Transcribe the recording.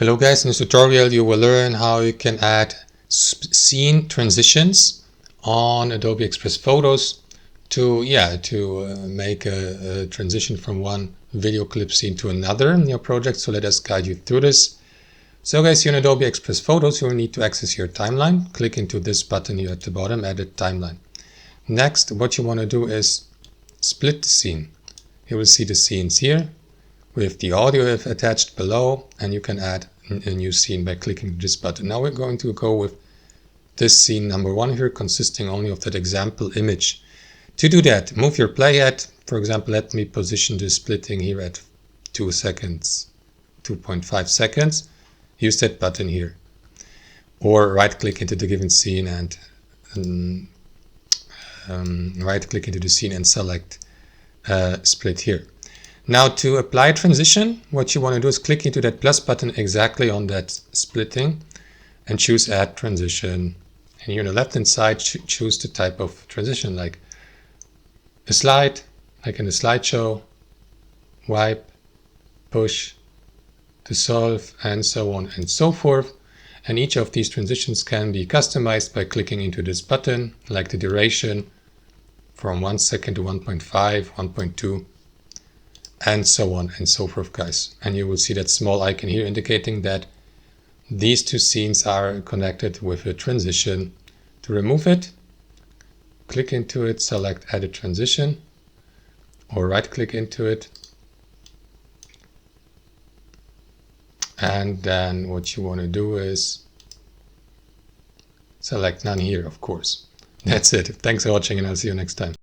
Hello guys, in this tutorial you will learn how you can add scene transitions on Adobe Express Photos to make a transition from one video clip scene to another in your project. So let us guide you through this. So guys, here in Adobe Express Photos you will need to access your timeline. Click into this button here at the bottom, Edit Timeline. Next, what you want to do is split the scene. You will see the scenes here with the audio attached below, and you can add a new scene by clicking this button. Now we're going to go with this scene number 1 here, consisting only of that example image. To do that, move your playhead. For example, let me position the splitting here at 2 seconds, 2.5 seconds. Use that button here. Or right click into the given scene and right click into the scene and select split here. Now to apply transition, what you want to do is click into that plus button exactly on that splitting and choose add transition. And here on the left hand side, choose the type of transition, like a slide, like in a slideshow, wipe, push, dissolve, and so on and so forth. And each of these transitions can be customized by clicking into this button, like the duration from 1 second to 1.5, 1.2. and so on and so forth, guys. And you will see that small icon here indicating that these two scenes are connected with a transition. To remove it, click into it, select Edit Transition, or right click into it. And then what you want to do is select none here, of course. That's it. Thanks for watching, and I'll see you next time.